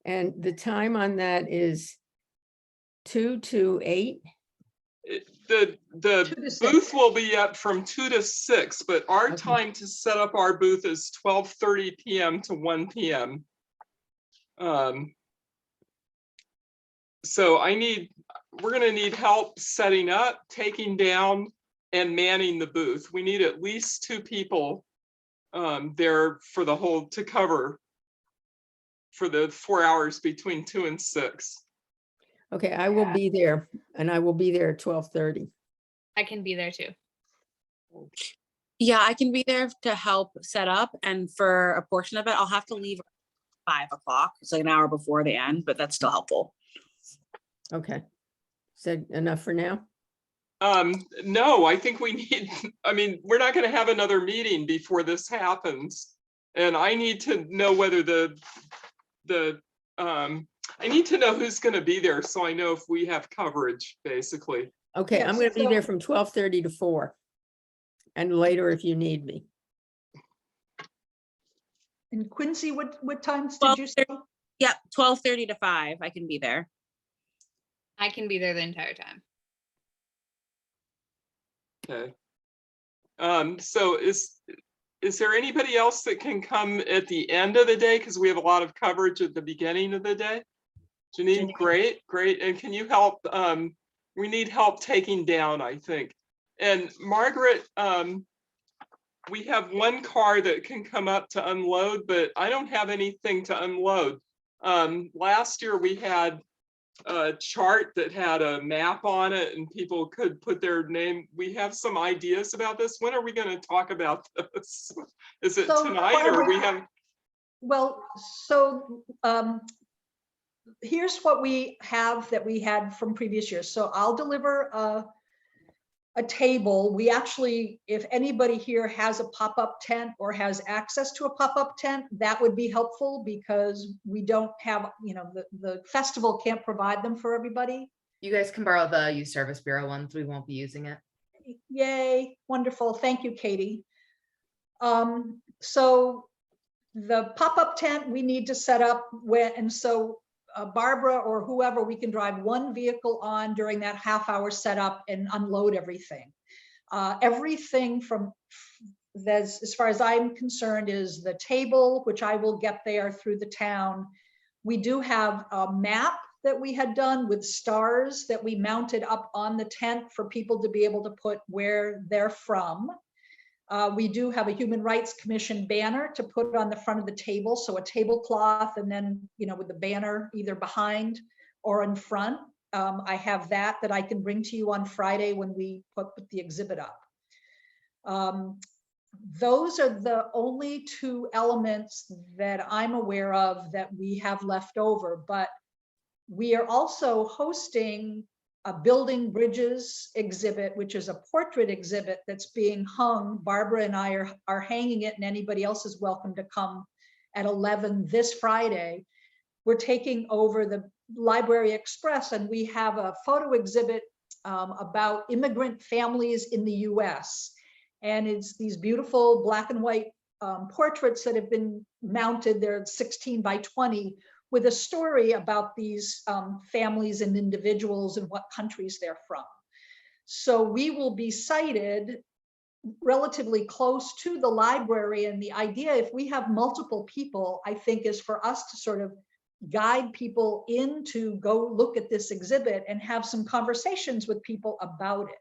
And the time on that is 2 to 8? The 2 to 6. booth will be up from 2 to 6, but our Okay. time to set up our booth is 12:30 p.m. to 1 p.m. So we're gonna need help setting up, taking down, and manning the booth. We need at least 2 people there for the whole, to cover for the 4 hours between 2 and 6. Okay, I will be there, and I will be there at 12:30. I can be there too. Yeah, I can be there to help set up, and for a portion of it, I'll have to leave at 5 o'clock. It's like an hour before the end, but that's still helpful. Okay. Is that enough for now? No, I think we need, I mean, we're not gonna have another meeting before this happens. And I need to know whether I need to know who's gonna be there, so I know if we have coverage, basically. Okay, I'm Yes, going to be so- there from 12:30 to 4. And later if you need me. And Quincy, what times did you say? Yep, 12:30 to 5, I can be there. I can be there the entire time. Okay. So is there anybody else that can come at the end of the day? Because we have a lot of coverage at the beginning of the day. Janine, great. And can you help? We need help taking down, I think. And Margaret, we have one car that can come up to unload, but I don't have anything to unload. Last year we had a chart that had a map on it and people could put their name. We have some ideas about this. When are we going to talk about this? Is it So, tonight or Barbara, we have? Well, so here's what we have that we had from previous years. So I'll deliver a table. We actually, if anybody here has a pop-up tent or has access to a pop-up tent, that would be helpful because we don't have, the festival can't provide them for everybody. You guys can borrow the Youth Service Bureau ones. We won't be using it. Yay, wonderful. Thank you, Katie. So the pop-up tent we need to set up and so Barbara or whoever, we can drive one vehicle on during that half-hour setup and unload everything. Everything from as far as I'm concerned is the table, which I will get there through the town. We do have a map that we had done with stars that we mounted up on the tent for people to be able to put where they're from. We do have a Human Rights Commission banner to put on the front of the table. So a tablecloth and then, with the banner either behind or in front. I have that I can bring to you on Friday when we put the exhibit up. Those are the only 2 elements that I'm aware of that we have left over, but we are also hosting a Building Bridges exhibit, which is a portrait exhibit that's being hung. Barbara and I are hanging it, and anybody else is welcome to come at 11 this Friday. We're taking over the Library Express, and we have a photo exhibit about immigrant families in the US. And it's these beautiful black and white portraits that have been mounted. They're 16 by 20 with a story about these families and individuals and what countries they're from. So we will be sited relatively close to the library. And the idea, if we have multiple people, I think is for us to sort of guide people in to go look at this exhibit and have some conversations with people about it.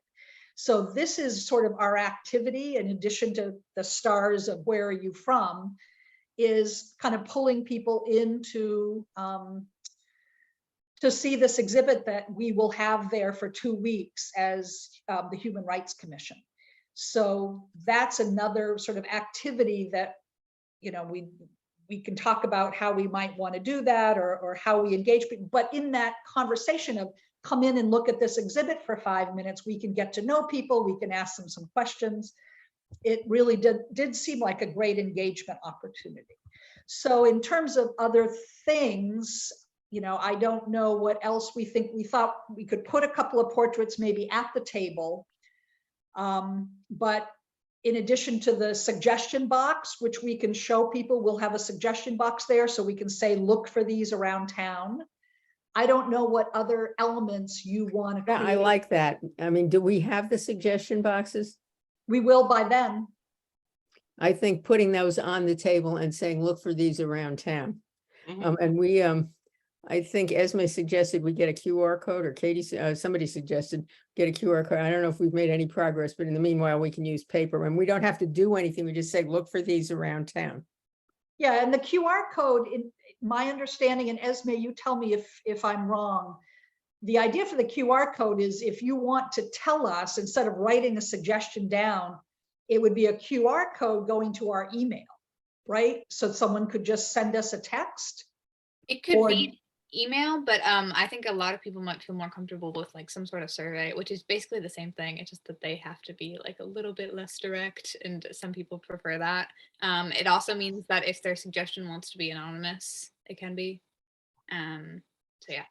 So this is sort of our activity, in addition to the stars of where are you from, is kind of pulling people into to see this exhibit that we will have there for 2 weeks as the Human Rights Commission. So that's another sort of activity that, you know, we can talk about how we might want to do that, or how we engage people. But in that conversation of come in and look at this exhibit for 5 minutes, we can get to know people, we can ask them some questions. It really did seem like a great engagement opportunity. So in terms of other things, you know, I don't know what else we thought we could put a couple of portraits maybe at the table. But in addition to the suggestion box, which we can show people, we'll have a suggestion box there so we can say, look for these around town. I don't know what other elements you want to Yeah, I create. like that. I mean, do we have the suggestion boxes? We will by then. I think putting those on the table and saying, look for these around town. Mhm. And we, I think Esme suggested we get a QR code, or Katie, somebody suggested get a QR code. I don't know if we've made any progress, but in the meanwhile, we can use paper and we don't have to do anything. We just say, look for these around town. Yeah, and the QR code, in my understanding, and Esme, you tell me if I'm wrong. The idea for the QR code is if you want to tell us, instead of writing a suggestion down, it would be a QR code going to our email, right? So someone could just send us a text. It could Or- be email, but I think a lot of people might feel more comfortable with like some sort of survey, which is basically the same thing. It's just that they have to be like a little bit less direct, and some people prefer that. It also means that if their suggestion wants to be anonymous, it can be. So yeah.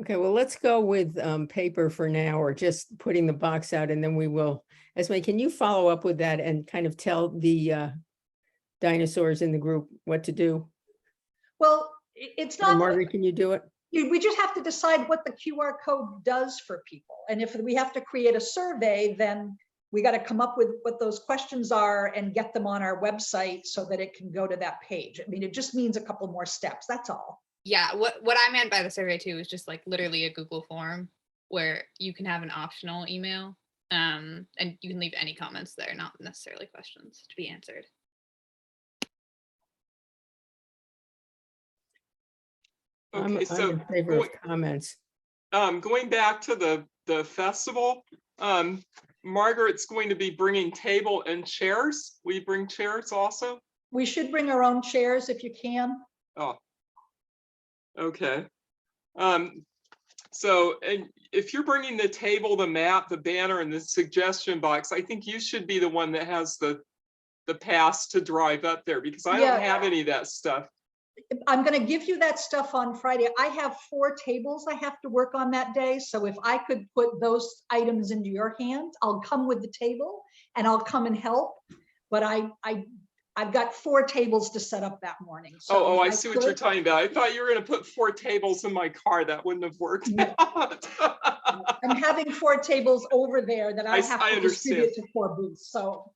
Okay, well, let's go with paper for now, or just putting the box out, and then we will. Esme, can you follow up with that and kind of tell the dinosaurs in the group what to do? Well, it's Or not. Margaret, can you do it? We just have to decide what the QR code does for people. And if we have to create a survey, then we got to come up with what those questions are and get them on our website so that it can go to that page. I mean, it just means a couple more steps, that's all. Yeah, what I meant by the survey too is just like literally a Google form where you can have an optional email, and you can leave any comments there, not necessarily questions to be answered. Okay, I'm so in favor of comments. going back to the festival, Margaret's going to be bringing table and chairs. Will you bring chairs also? We should bring our own chairs if you can. Oh, okay. So, and if you're bringing the table, the map, the banner, and the suggestion box, I think you should be the one that has the pass to drive up there, because I Yeah. don't have any of that stuff. I'm going to give you that stuff on Friday. I have 4 tables I have to work on that day. So if I could put those items into your hands, I'll come with the table and I'll come and help. But I've got 4 tables to set up that morning. So Oh, if I see what you're talking about. I thought you were going to put 4 tables in my car. That wouldn't have worked No. out. I'm having 4 tables over there that I have I to distribute understand. to 4 booths. So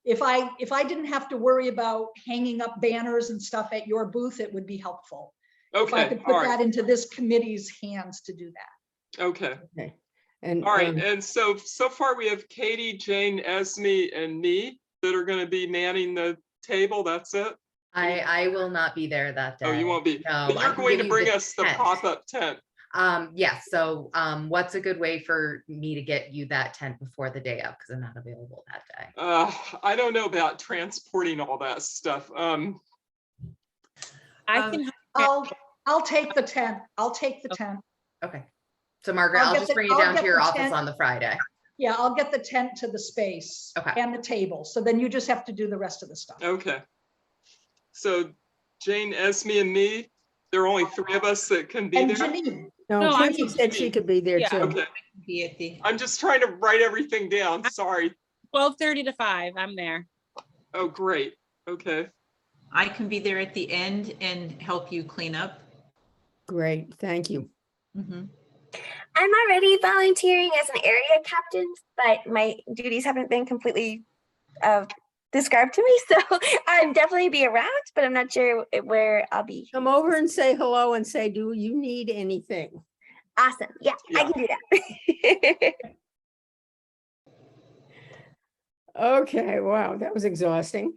if I didn't have to worry about hanging up banners and stuff at your booth, it would be helpful. If I Okay, could all put right. that into this committee's hands to do that. Okay. Okay. And All right. And so far we have Katie, Jane, Esme, and me that are going to be manning the table. That's it. I will not be there that day. Oh, you won't be. No, But I you're can going give to you bring the us the tent. pop-up tent. Yes. So what's a good way for me to get you that tent before the day of? Because I'm not available that day. I don't know about transporting all that stuff. I can. I'll take the tent. I'll take the tent. Okay. So Margaret, I'll I'll get just the- bring you I'll down get to your the office tent. on the Friday. Yeah, I'll get the tent to the space Okay. and the table. So then you just have to do the rest of the stuff. Okay. So Jane, Esme, and me, there are only 3 of us that can be And there. Janine, no, I Katie said she could be there Yeah. too. Okay. Be at the, I'm just trying to write everything down. Sorry. 12:30 to 5. I'm there. Oh, great. Okay. I can be there at the end and help you clean up. Great, thank you. Mhm. I'm already volunteering as an area captain, but my duties haven't been completely described to me. So I'm definitely be around, but I'm not sure where I'll be. Come over and say hello and say, do you need anything? Awesome. Yeah, I Yeah. can do that. Okay, wow, that was exhausting.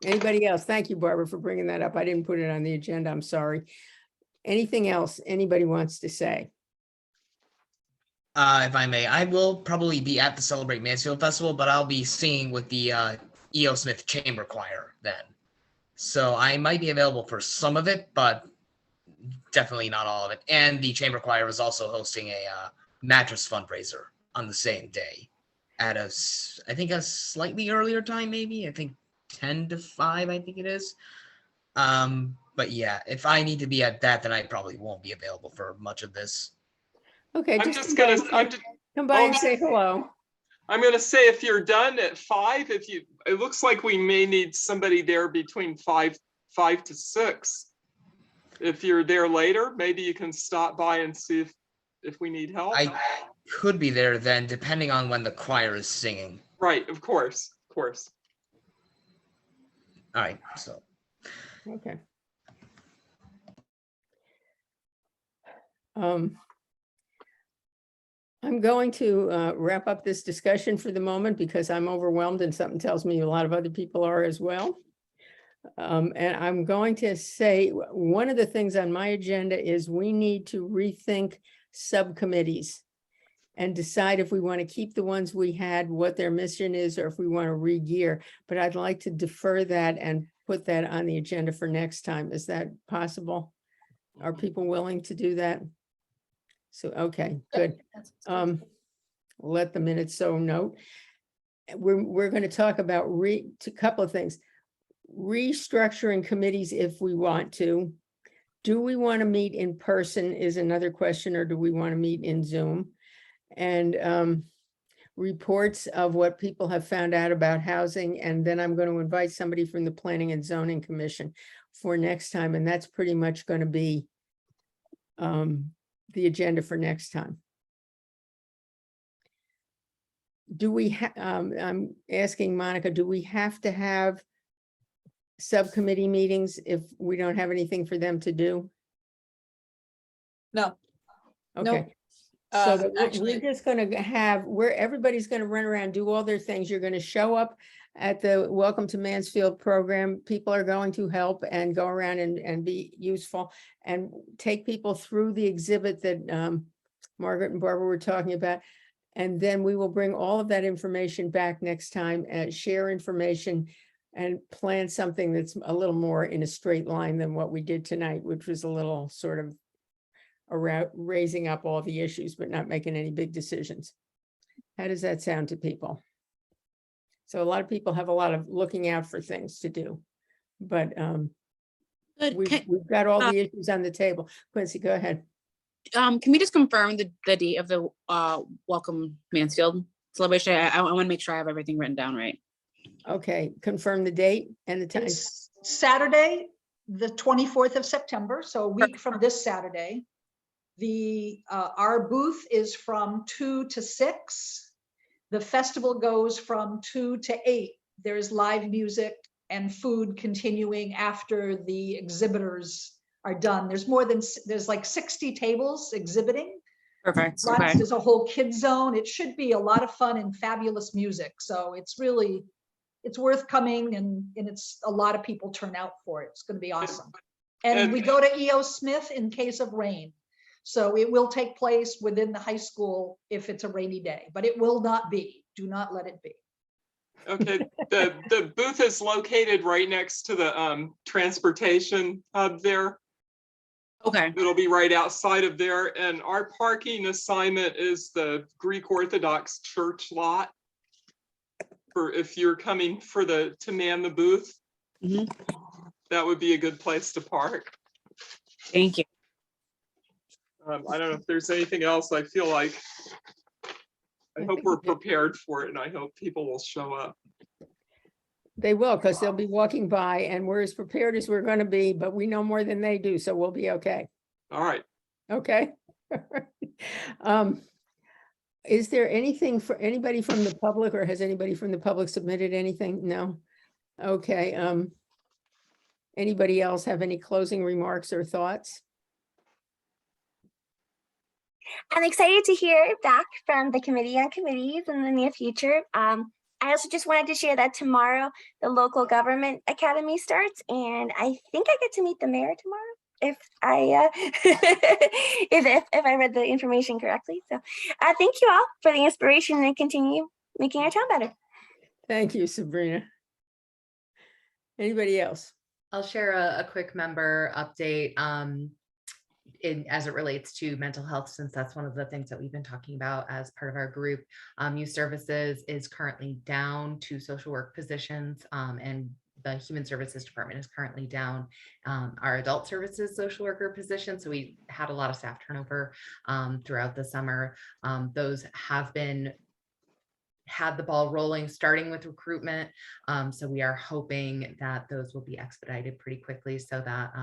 Anybody else? Thank you, Barbara, for bringing that up. I didn't put it on the agenda. I'm sorry. Anything else anybody wants to say? If I may, I will probably be at the Celebrate Mansfield Festival, but I'll be singing with the E.O. Smith Chamber Choir then. So I might be available for some of it, but definitely not all of it. And the Chamber Choir is also hosting a mattress fundraiser on the same day at I think a slightly earlier time, maybe. I think 10 to 5, I think it is. But yeah, if I need to be at that, then I probably won't be available for much of this. Okay, I'm just just come by gonna, and come by and say hello. I'm gonna say if you're done at 5, it looks like we may need somebody there between 5 to 6. If you're there later, maybe you can stop by and see if we need help. I could be there then, depending on when the choir is singing. Right, of course. All right, so. Okay. I'm going to wrap up this discussion for the moment because I'm overwhelmed and something tells me a lot of other people are as well. And I'm going to say one of the things on my agenda is we need to rethink subcommittees and decide if we want to keep the ones we had, what their mission is, or if we want to re-gear. But I'd like to defer that and put that on the agenda for next time. Is that possible? Are people willing to do that? So, okay, good. Let the minutes so note. We're going to talk about a couple of things. Restructuring committees if we want to. Do we want to meet in person is another question, or do we want to meet in Zoom? And reports of what people have found out about housing. And then I'm going to invite somebody from the Planning and Zoning Commission for next time. And that's pretty much going to be the agenda for next time. Do we I'm asking Monica, do we have to have subcommittee meetings if we don't have anything for them to do? No. Okay. Nope. So that Actually, we're just going to have where everybody's going to run around, do all their things. You're going to show up at the Welcome to Mansfield program. People are going to help and go around and be useful and take people through the exhibit that Margaret and Barbara were talking about. And then we will bring all of that information back next time and share information and plan something that's a little more in a straight line than what we did tonight, which was a little sort of around raising up all the issues, but not making any big decisions. How does that sound to people? So a lot of people have a lot of looking out for things to do, but we've got all the issues on the table. Quincy, go ahead. Can we just confirm the date of the Welcome Mansfield celebration? I want to make sure I have everything written down right. Okay, confirm the date and the time. It's Saturday, the 24th of September, so a week from this Saturday. Our booth is from 2 to 6. The festival goes from 2 to 8. There's live music and food continuing after the exhibitors are done. There's like 60 tables exhibiting. Perfect. Lots, Okay. there's a whole kids zone. It should be a lot of fun and fabulous music. So it's worth coming, and it's a lot of people turn out for it. It's going to be awesome. And we go to E.O. Smith in case of rain. So it will take place within the high school if it's a rainy day, but it will not be. Do not let it be. Okay, the booth is located right next to the transportation hub there. Okay. It'll be right outside of there. And our parking assignment is the Greek Orthodox Church lot. For if you're coming to man the booth, that would be a good place to park. Thank you. I don't know if there's anything else. I feel like I hope we're prepared for it, and I hope people will show up. They will, because they'll be walking by, and we're as prepared as we're going to be, but we know more than they do, so we'll be okay. All right. Okay. Is there anything for anybody from the public, or has anybody from the public submitted anything? No. Okay. Anybody else have any closing remarks or thoughts? I'm excited to hear back from the Committee on Committees in the near future. I also just wanted to share that tomorrow the Local Government Academy starts, and I think I get to meet the mayor tomorrow. if I if I read the information correctly. So thank you all for the inspiration and continue making our town better. Thank you, Sabrina. Anybody else? I'll share a quick member update as it relates to mental health, since that's one of the things that we've been talking about as part of our group. Youth Services is currently down 2 social work positions, and the Human Services Department is currently down our Adult Services social worker position. So we had a lot of staff turnover throughout the summer. Those have had the ball rolling, starting with recruitment. So we are hoping that those will be expedited pretty quickly so that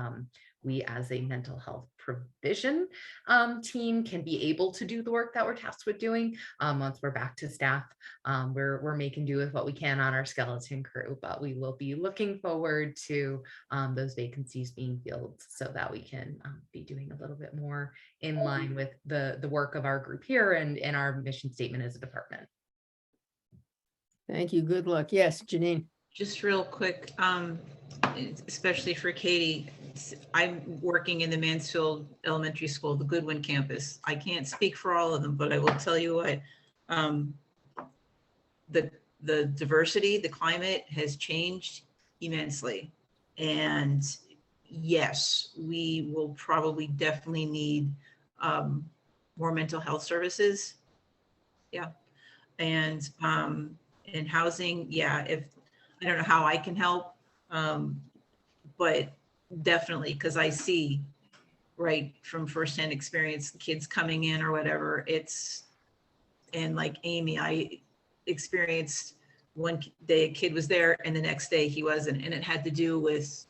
we as a mental health provision team can be able to do the work that we're tasked with doing once we're back to staff. We're making do with what we can on our skeleton crew, but we will be looking forward to those vacancies being filled so that we can be doing a little bit more in line with the work of our group here and our mission statement as a department. Thank you. Good luck. Yes, Janine. Just real quick, especially for Katie, I'm working in the Mansfield Elementary School, the Goodwin campus. I can't speak for all of them, but I will tell you what, the diversity, the climate has changed immensely. And yes, we will probably definitely need more mental health services. Yeah. And housing, yeah, if I don't know how I can help, but definitely, because I see right from firsthand experience, the kids coming in or whatever, and like Amy, I experienced one day a kid was there and the next day he wasn't, and it had to do with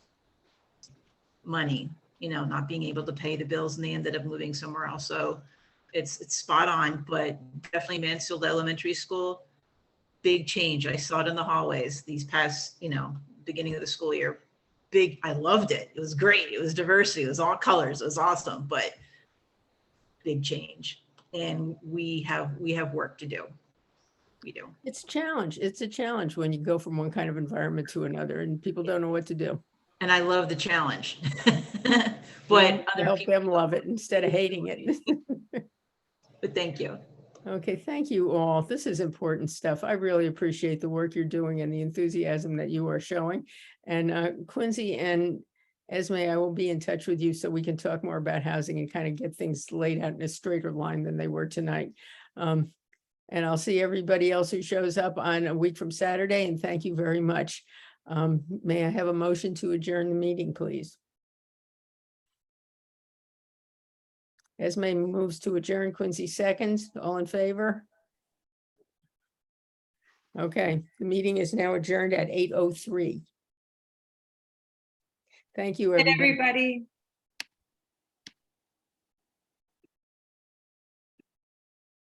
money, not being able to pay the bills, and they ended up moving somewhere else. So it's spot on, but definitely Mansfield Elementary School, big change. I saw it in the hallways these past, beginning of the school year. Big, I loved it. It was great. It was diversity. It was all colors. It was awesome, but big change. And we have work to do. We do. It's a challenge. It's a challenge when you go from one kind of environment to another and people don't know what to do. And I love the challenge. But I help them love it instead of hating it. But thank you. Okay, thank you all. This is important stuff. I really appreciate the work you're doing and the enthusiasm that you are showing. And Quincy and Esme, I will be in touch with you so we can talk more about housing and kind of get things laid out in a straighter line than they were tonight. And I'll see everybody else who shows up on a week from Saturday, and thank you very much. May I have a motion to adjourn the meeting, please? Esme moves to adjourn, Quincy seconds. All in favor? Okay, the meeting is now adjourned at 8:03. Thank you, Good, everybody. everybody.